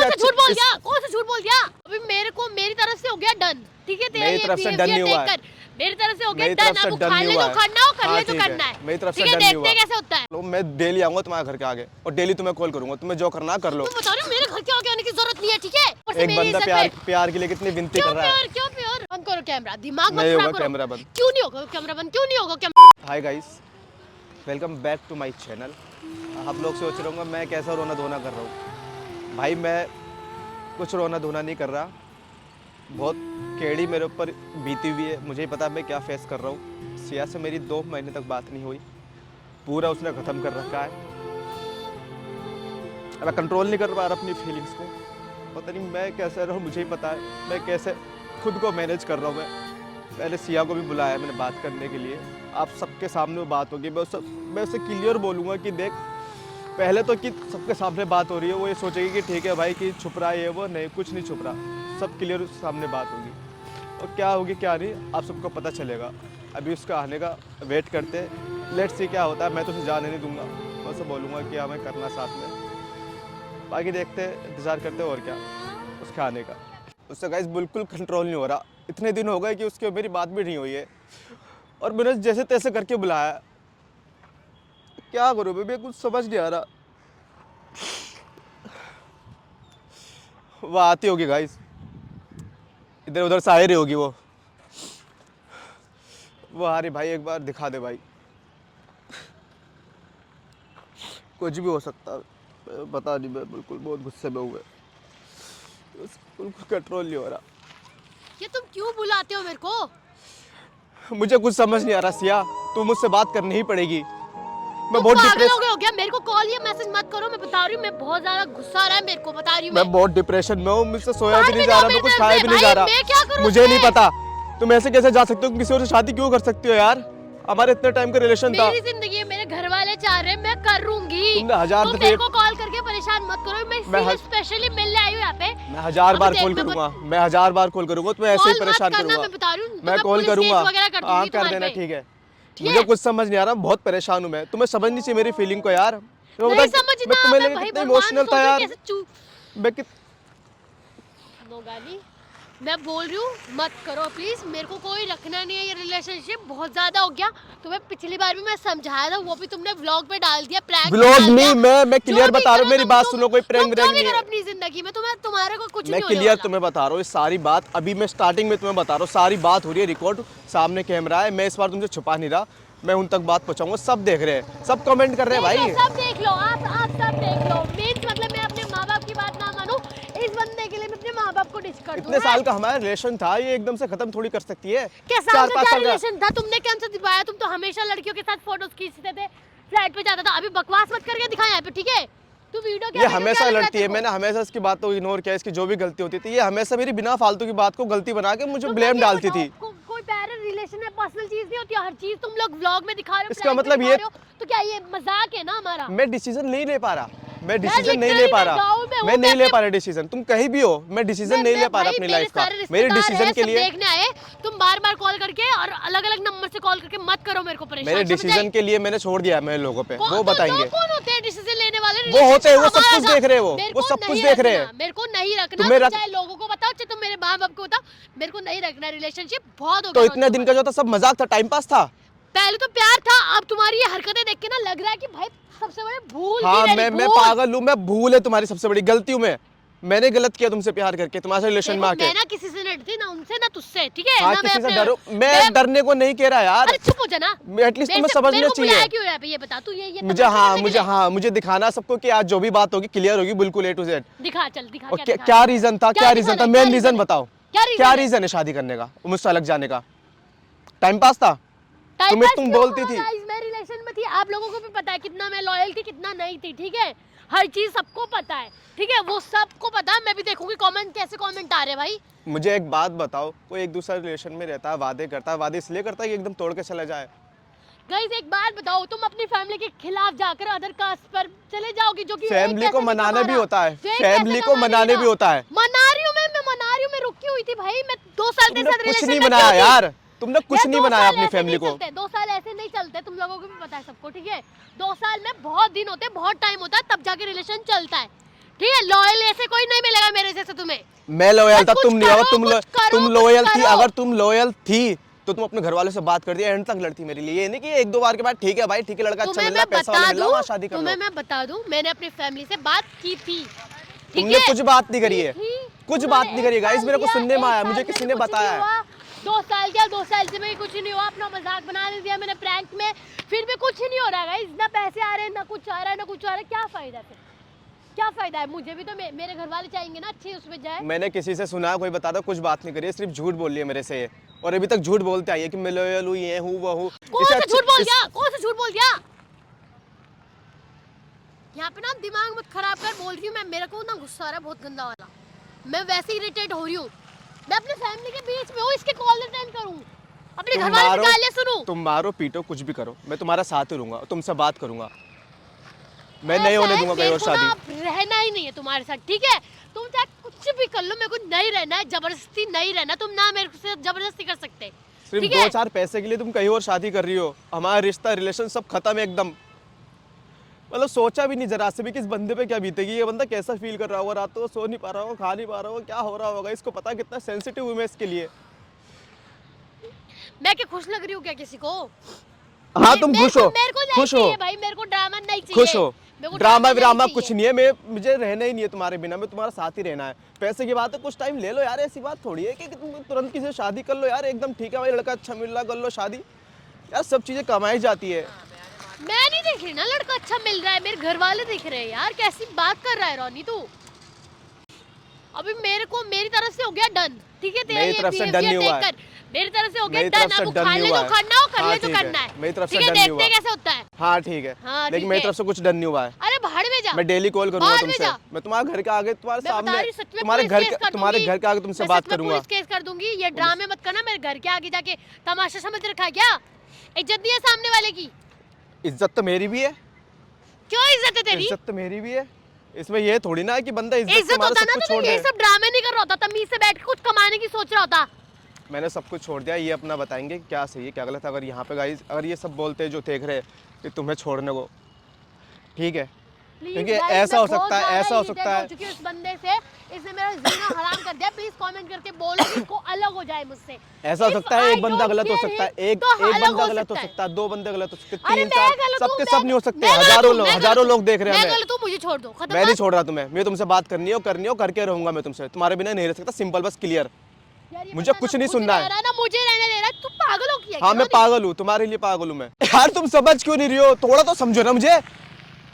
कौन सा झूठ बोल दिया? कौन सा झूठ बोल दिया? अभी मेरे को मेरी तरफ से हो गया डन, ठीक है? तेरा मेरी तरफ से डन नहीं हुआ है। मेरी तरफ से हो गया मेरी डन। तरफ से अब डन खा नहीं ले हुआ जो है। करना हो, कर हाँ, ले जो ठीक है। करना है। मेरी तरफ से ठीक है, डन नहीं देखते हुआ। कैसे होता है। तो मैं डेली आऊंगा तुम्हारे घर के आगे और डेली तुम्हें कॉल करूंगा, तुम्हें जो करना है कर लो। तुम बता रहे हो मेरे घर के आगे आने की जरूरत नहीं है, ठीक है? ऊपर से एक मेरी बंदा इज्जत पे। प्यार के लिए कितनी विनती कर रहा है। क्यों प्यार? बंद करो कैमरा, दिमाग मत नहीं खराब होगा करो। कैमरा बंद। क्यों नहीं होगा कैमरा बंद? क्यों नहीं होगा camera? Hi guys, welcome back to my channel. आप लोग सोच रहे होंगे मैं कैसा रोना धोना कर रहा हूँ। भाई मैं कुछ रोना धोना नहीं कर रहा, बहुत केड़ी मेरे ऊपर बीती हुई है। मुझे ही पता मैं क्या फेस कर रहा हूँ। सिया से मेरी 2 महीने तक बात नहीं हुई, पूरा उसने ख़त्म कर रखा है। मैं कंट्रोल नहीं कर पा रहा अपनी फीलिंग्स को। पता नहीं मैं कैसे रहूँ, मुझे ही पता है मैं कैसे खुद को मैनेज कर रहा हूँ। मैंने सिया को भी बुलाया, मैंने बात करने के लिए। आप सबके सामने वो बात होगी, मैं उससे क्लियर बोलूँगा कि देख, पहले तो कि सबके सामने बात हो रही है, वो ये सोचेगी कि ठीक है भाई कि छुप रहा है ये वो, नहीं कुछ नहीं छुप रहा, सब क्लियर उसके सामने बात होगी। और क्या होगी क्या नहीं आप सबको पता चलेगा। अभी उसका आने का वेट करते, लेट्स सी क्या होता है। मैं तो उसे जाने नहीं दूंगा, मैं उसे बोलूँगा कि हमें करना साथ में, बाकी देखते इंतज़ार करते और क्या उसके आने का। उससे गाइस बिल्कुल कंट्रोल नहीं हो रहा। इतने दिन हो गए कि उसके मेरी बात भी नहीं हुई है और मैंने जैसे तैसे करके बुलाया। क्या करूँ बेबी, कुछ समझ नहीं आ रहा। वो आती होगी गाइस, इधर उधर से आ ही रही होगी वो आ रही। भाई एक बार दिखा दे भाई, कुछ भी हो सकता है, पता नहीं। मैं बिल्कुल बहुत गुस्से में हुए, बिल्कुल कंट्रोल नहीं हो रहा। ये तुम क्यों बुलाते हो मेरे को? मुझे कुछ समझ नहीं आ रहा सिया, तू मुझसे बात करनी ही पड़ेगी। मैं तुम बहुत पागल हो गए हो क्या? मेरे को कॉल या मैसेज मत करो, मैं बता रही हूँ। मैं बहुत ज्यादा गुस्सा आ रहा है मेरे को, बता रही हूँ। मैं बहुत डिप्रेशन में हूँ, मुझसे सोया बाहर भी नहीं में जा जाओ रहा, मैं मेरी कुछ तरफ खाया से। भी नहीं भाई, जा रहा। मैं क्या करूँ मुझे नहीं उसमें? पता तुम ऐसे कैसे जा सकते हो, किसी और से शादी क्यों कर सकती हो यार? हमारे इतने टाइम का रिलेशन था। मेरी जिंदगी है, मेरे घर वाले चाह रहे हैं, मैं करूंगी। तुमने 1000 तुम दफे मेरे को कॉल करके परेशान मत करो। मैं स्पेशली मिलने आई हूँ यहाँ पे। मैं 1000 बार देख, कॉल मैं करूंगा, मैं 1000 बार कॉल करूंगा, तुम्हें ऐसे ही कॉल मत परेशान करना, करूंगा। मैं बता रही हूँ। मैं कॉल पुलिस करूंगा, केस वगैरह कर हाँ दूंगी कर तुम्हारे देना, पे। ठीक है। ठीक मुझे है? कुछ समझ नहीं आ रहा, बहुत परेशान हूँ मैं। तुम्हें समझनी चाहिए मेरी फीलिंग को यार। नहीं समझना, मैं तुम्हें मैं लेके भाई कितना भगवान इमोशनल था सोचूं यार। कैसे मैं नो गाली, मैं बोल रही हूँ मत करो प्लीज। मेरे को कोई रखना नहीं है, ये रिलेशनशिप बहुत ज्यादा हो गया। तुम्हें पिछली बार भी मैं समझाया था, वो भी तुमने व्लॉग पे डाल दिया, प्रैंक व्लॉग नहीं, मैं क्लियर बता रहा हूँ, मेरी बात सुनो, कोई प्रैंक तुम व्रैंक जो भी नहीं करो है। अपनी जिंदगी में, तुम्हारे को कुछ मैं नहीं होने क्लियर वाला। तुम्हें बता रहा हूँ ये सारी बात। अभी मैं स्टार्टिंग में तुम्हें बता रहा हूँ, सारी बात हो रही है, रिकॉर्ड सामने कैमरा है। मैं इस बार तुमसे छुपा नहीं रहा, मैं उन तक बात पहुंचाऊंगा। सब देख रहे हैं, सब कमेंट कर रहे हैं भाई। सब देख लो, आप सब देख लो। मीन्स मतलब मैं अपने माँ बाप की बात ना मानूं, इस बंदे के लिए मैं अपने माँ बाप को डिस कर दूं। इतने साल का हमारा रिलेशन था, ये एकदम से खत्म थोड़ी कर सकती है। क्या साल से 4-5 क्या साल का रिलेशन था? तुमने क्या हमसे दिखाया? तुम तो हमेशा लड़कियों के साथ फोटोज खींचते थे, फ्लैट पे जाता था। अभी बकवास मत करके दिखा यहाँ पे, ठीक है? तू वीडियो ये हमेशा लड़ती है, मैंने हमेशा इसकी बात को इग्नोर किया। इसकी जो भी गलती होती थी, ये हमेशा मेरी बिना फालतू की बात को गलती बना के मुझे ब्लेम डालती थी। कोई पैरेंट रिलेशन है, पर्सनल चीज नहीं होती, हर चीज तुम लोग व्लॉग में दिखा रहे हो। इसका मतलब ये, तो क्या ये मजाक है ना हमारा? मैं डिसीजन नहीं ले पा रहा, मैं डिसीजन नहीं ले पा रहा, मैं नहीं ले पा रहा डिसीजन। तुम कहीं भी हो, मैं डिसीजन नहीं ले पा रहा अपनी लाइफ का। मेरे डिसीजन के लिए देखने आए तुम बार-बार कॉल करके और अलग-अलग नंबर से कॉल करके मत करो मेरे को परेशान। मेरे डिसीजन के लिए मैंने छोड़ दिया है मेरे लोगों पे, वो बताएंगे। कौन होते हैं डिसीजन लेने वाले? वो होते हैं, वो सब कुछ देख रहे हैं, वो सब कुछ देख रहे हैं। मेरे को नहीं रखना, चाहे लोगों को बताओ, चाहे तुम मेरे माँ बाप को बताओ, मेरे को नहीं रखना रिलेशनशिप। बहुत हो गया। तो इतने दिन का जो था सब मजाक था, टाइम पास था। पहले तो प्यार था, अब तुम्हारी ये हरकतें देख के ना लग रहा है कि भाई सबसे बड़े भूल। हाँ, मैं पागल हूँ, मैं भूल है तुम्हारी सबसे बड़ी गलती हूँ। मैंने गलत किया तुमसे प्यार करके, तुम्हारे रिलेशन में आके। मैं ना किसी से डरती ना उनसे ना तुझसे, ठीक है? हाँ, ना किसी से डरो, मैं डरने को नहीं कह रहा यार। अरे चुप हो जा ना, एटलीस्ट तुम्हें समझना चाहिए। क्यों यहाँ पे ये बता तू? ये मुझे दिखाना सबको कि आज जो भी बात होगी क्लियर होगी, बिल्कुल A to Z। दिखा, चल दिखा। क्या रीजन था, मेन रीजन बताओ। क्या रीजन है शादी करने का, मुझसे अलग जाने का? टाइम पास था, तुम बोलती थी। मैं रिलेशन में थी, आप लोगों को भी पता है कितना मैं लॉयल थी, कितना नहीं थी, ठीक है? हर चीज सबको पता है, ठीक है? वो सबको पता है। मैं भी देखूंगी कमेंट, कैसे कमेंट आ रहे हैं भाई। मुझे एक बात बताओ, कोई एक दूसरा रिलेशन में रहता है, वादे करता है, वादे इसलिए करता है कि एकदम तोड़ के चला जाए? गाइस एक बात बताओ, तुम अपनी फैमिली के खिलाफ जाकर अदर कास्ट पर चले जाओगे, जो कि फैमिली को मनाना भी होता है, फैमिली को मनाने भी होता है। मना रही हूँ मैं रुकी हुई थी भाई। मैं 2 साल तेरे साथ कुछ नहीं बनाया यार, तुमने कुछ नहीं बनाया अपनी फैमिली को। 2 साल ऐसे नहीं चलते, तुम लोगों को भी पता है सबको, ठीक है? 2 साल में बहुत दिन होते हैं, बहुत टाइम होता है, तब जाके रिलेशन चलता है, ठीक है? लॉयल ऐसे कोई नहीं मिलेगा मैं लॉयल था, कुछ तुम नहीं। अगर करो, कुछ करो, तुम कुछ लॉयल थी, करो। अगर तुम लॉयल थी तो तुम अपने घर वालों से बात कर दिया, एंड तक लड़ती मेरे लिए। ये नहीं कि एक दो बार के बाद ठीक है भाई, ठीक है लड़का अच्छा तुम्हें मिल रहा मैं है, पैसा वाला बता मिल रहा है, वहाँ दूं, शादी कर लो। तुम्हें मैं बता दूं, मैंने अपनी फैमिली से बात की थी, ठीक तुमने है? कुछ बात नहीं करी है, थी। कुछ उन्होंने बात नहीं करी है एक गाइस, साल मेरे को दिया, सुनने में एक आया, साल मुझे में किसी भी ने कुछ बताया नहीं है। हुआ। 2 साल क्या, 2 साल से भी कुछ नहीं हुआ, अपना मजाक बना दिया मैंने प्रैंक में, फिर भी कुछ नहीं हो रहा है। ना पैसे आ रहे हैं, ना कुछ आ रहा है, ना कुछ आ रहा है, क्या फायदा फिर? क्या फायदा है? मुझे भी तो मेरे घर वाले चाहेंगे ना अच्छे उसमें जाए। मैंने किसी से सुना, कोई बता दो, कुछ बात नहीं करी है, सिर्फ झूठ बोल रही है मेरे से ये। और अभी तक झूठ बोलते आई है कि मैं लॉयल हूँ, ये हूँ, वो हूँ। कौन सा झूठ बोल दिया? कौन सा झूठ बोल दिया? यहाँ पे ना दिमाग मत खराब कर, बोल रही हूँ मैं, मेरे को ना गुस्सा आ रहा है बहुत गंदा वाला। मैं वैसे इरिटेट हो रही हूँ। मैं अपने फैमिली के बीच में हूँ, इसके कॉल अटेंड करूँ, अपने घर वाले की गालियाँ सुनूं। तुम मारो पीटो कुछ भी करो, मैं तुम्हारा साथ ही रहूंगा, तुमसे बात करूंगा, मैं नहीं ऐसा होने है, दूंगा कोई मेरे और को ना शादी। अब रहना ही नहीं है तुम्हारे साथ, ठीक है? तुम चाहे कुछ भी कर लो, मेरे को नहीं रहना है, जबरदस्ती नहीं रहना। तुम ना मेरे से जबरदस्ती कर सकते, सिर्फ ठीक दो है? चार पैसे के लिए तुम कहीं और शादी कर रही हो, हमारा रिश्ता रिलेशन सब खत्म है एकदम। मतलब सोचा भी नहीं जरा से भी कि इस बंदे पे क्या बीतेगी, ये बंदा कैसा फील कर रहा होगा, रात को सो नहीं पा रहा होगा, खा नहीं पा रहा होगा, क्या हो रहा होगा, इसको पता कितना सेंसिटिव हूँ मैं इसके लिए। मैं क्या खुश लग रही हूँ क्या किसी को? हाँ तुम खुश हो, मेरे को नहीं खुश हो, चाहिए भाई, मेरे को ड्रामा नहीं चाहिए। खुश हो। मेरे को ड्रामा नहीं विरामा चाहिए। कुछ नहीं है, मैं मुझे रहना ही नहीं है तुम्हारे बिना, मैं तुम्हारा साथ ही रहना है। पैसे की बात है, कुछ टाइम ले लो यार, ऐसी बात थोड़ी है कि तुम तुरंत किसी से शादी कर लो यार, एकदम ठीक है भाई लड़का अच्छा मिल रहा कर लो शादी, यार सब चीजें कमाई जाती है। मैं नहीं देख रही ना लड़का अच्छा मिल रहा है, मेरे घर वाले देख रहे हैं यार। कैसी बात कर रहा है रोनी तू? अभी मेरे को मेरी तरफ से हो गया डन, ठीक है? तेरा मेरी ये तरफ से डन नहीं बिहेवियर हुआ है। देखकर मेरी तरफ से हो गया मेरी डन। तरफ से अब डन उखाड़ नहीं ले हुआ जो है। उखाड़ना हो, कर हाँ, ले जो ठीक है। करना है, मेरी तरफ से ठीक है? डन नहीं देखते हुआ। हैं कैसे होता है। हाँ ठीक है, हाँ, लेकिन ठीक मेरी है। तरफ से कुछ डन नहीं हुआ है। अरे भाड़ में जा, मैं डेली कॉल करूंगा भाड़ में तुमसे, जा। मैं तुम्हारे घर के आगे, तुम्हारे मैं बता सामने, रही सच में तुम्हारे पुलिस घर केस कर तुम्हारे दूंगी। घर के आगे तुमसे मैं बात सच में करूंगा। पुलिस केस कर दूंगी। ये ड्रामे मत करना मेरे घर के आगे जाके, तमाशा समझ रखा है क्या? इज्जत नहीं है सामने वाले की? इज्जत तो मेरी भी है, क्यों इज्जत है तेरी? इज्जत तो मेरी भी है, इसमें ये थोड़ी ना है कि बंदा इज्जत इज्जत कमा होता सब ना कुछ तो छोड़ ये दे। सब ड्रामे नहीं कर रहा होता, तमीज से बैठ के कुछ कमाने की सोच रहा होता। मैंने सब कुछ छोड़ दिया, ये अपना बताएंगे क्या सही है क्या गलत है। अगर यहाँ पे गाइस अगर ये सब बोलते हैं जो देख रहे हैं कि तुम्हें छोड़ने को, ठीक है, Please क्योंकि guys, ऐसा मैं हो बहुत सकता है, ज्यादा ऐसा हो irritate सकता हो है। चुकी हूँ इस बंदे से। इसने मेरा जीना हराम कर दिया। प्लीज कमेंट करके बोलो कि इसको अलग हो जाए मुझसे। ऐसा हो If सकता है एक I बंदा don't गलत हो care सकता है, him, एक तो एक अलग बंदा हो गलत हो सकता है। सकता है, दो बंदे गलत हो सकते हैं, अरे तीन मैं चार, गलत हूँ, सबके मैं- सब नहीं हो सकते, मैं गलत हजारों हूँ, लोग, मैं हजारों गलत लोग देख रहे हैं मैं हमें। गलत हूँ, मुझे छोड़ दो, खत्म मैं नहीं बात। छोड़ रहा तुम्हें, मैं तुमसे बात करनी हो करके रहूंगा मैं तुमसे, तुम्हारे बिना नहीं रह सकता, सिंपल बस क्लियर। यार ये मुझे बंदा कुछ ना नहीं खुद सुनना रह है। रहा ना मुझे रहने दे रहा है। तू पागल हो क्या? हाँ मैं पागल हूँ, तुम्हारे लिए पागल हूँ मैं। यार तुम समझ क्यों नहीं रही हो, थोड़ा तो समझो ना मुझे,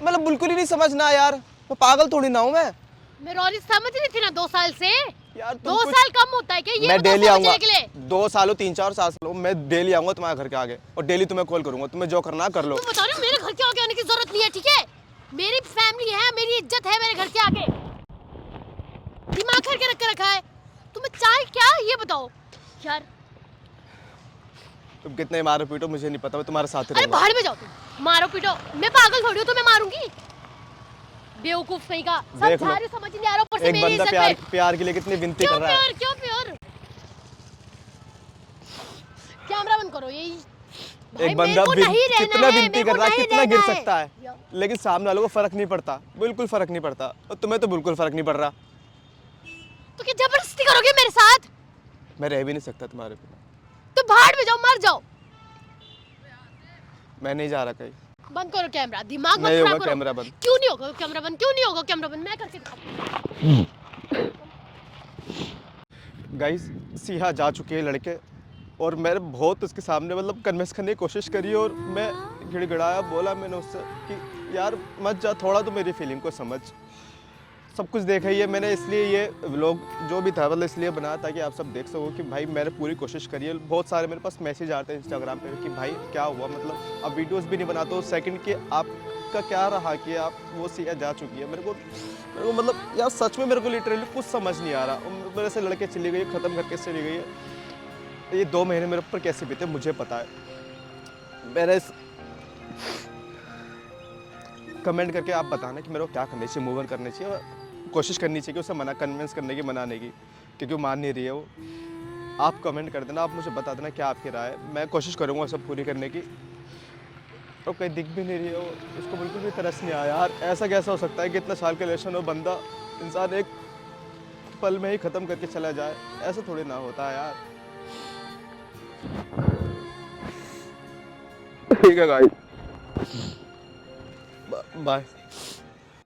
मतलब बिल्कुल ही नहीं समझना यार, मैं पागल थोड़ी ना हूँ मैं रोनी समझ रही थी ना 2 साल से। यार 2 साल कम होता है क्या ये? मैं बताओ डेली आऊंगा, समझने के लिए। 2 सालों 3-4 साल मैं डेली आऊंगा तुम्हारे घर के आगे, और डेली तुम्हें कॉल करूंगा, तुम्हें जो करना है कर लो। तुम बता रहे हो मेरे घर के आगे आने की जरूरत नहीं है, ठीक है? मेरी फैमिली है, मेरी इज्जत है मेरे घर के आगे। दिमाग करके रख के रखा है। तुम्हें चाहे क्या ये बताओ यार। तुम कितने मारो पीटो मुझे नहीं पता, मैं तुम्हारे साथ ही अरे रहूंगा। बाहर में जाओ तुम, मारो पीटो। मैं पागल थोड़ी हूँ तुम्हें मारूंगी? बेवकूफ नहीं का देख समझा लो, रही, समझ नहीं आ रहा ऊपर से एक मेरी बंदा इज्जत प्यार पे। प्यार के लिए कितनी विनती क्यों कर रहा है। प्यार, क्यों प्यार? कैमरा बंद करो। यही भाई एक बंदा मेरे को नहीं रहना कितना है, विनती मेरे कर को रहा है, नहीं कितना गिर रहना है। सकता है, लेकिन सामने वालों को फर्क नहीं पड़ता, बिल्कुल फर्क नहीं पड़ता, और तुम्हें तो बिल्कुल फर्क नहीं पड़ रहा। तो क्या जबरदस्ती करोगे मेरे साथ? मैं रह भी नहीं सकता तुम्हारे बिना, तो भाड़ में जाओ, मर जाओ। मैं नहीं जा रहा कहीं। बंद करो कैमरा, दिमाग मत नहीं खराब होगा करो। कैमरा बंद। क्यों नहीं होगा कैमरा बंद? क्यों नहीं होगा कैमरा बंद? मैं करके दिखाऊं। गाइस सिया जा चुके हैं लड़के, और मैंने बहुत उसके सामने मतलब कन्विंस करने की कोशिश करी, और मैं गिड़गिड़ाया, बोला मैंने उससे कि यार मत जा, थोड़ा तो मेरी फीलिंग को समझ। सब कुछ देखा ही है मैंने, इसलिए ये व्लॉग जो भी था मतलब इसलिए बनाया ताकि आप सब देख सको कि भाई मैंने पूरी कोशिश करी है। बहुत सारे मेरे पास मैसेज आते हैं इंस्टाग्राम पे कि भाई क्या हुआ, मतलब अब वीडियोस भी नहीं बनाते हो, सेकंड के आपका क्या रहा कि आप वो सिया जा चुकी है। मेरे को मतलब यार सच में मेरे को लिटरली कुछ समझ नहीं आ रहा, और मेरे से लड़के चली गई, ख़त्म करके चली गई है। ये 2 महीने मेरे ऊपर कैसे बीते मुझे पता है। मेरे कमेंट करके आप बताना कि मेरे को क्या करना चाहिए, मूव ऑन करना चाहिए, और कोशिश करनी चाहिए कि उसे मना कन्विंस करने की, मनाने की, क्योंकि वो मान नहीं रही है वो। आप कमेंट कर देना, आप मुझे बता देना क्या आपकी राय है, मैं कोशिश करूँगा सब पूरी करने की। और कहीं दिख भी नहीं रही है वो, उसको बिल्कुल भी तरस नहीं आया यार। ऐसा कैसा हो सकता है कि इतना साल का रिलेशन हो, बंदा इंसान एक पल में ही ख़त्म करके चला जाए, ऐसा थोड़ी ना होता है यार। ठीक है गाइस, बाय।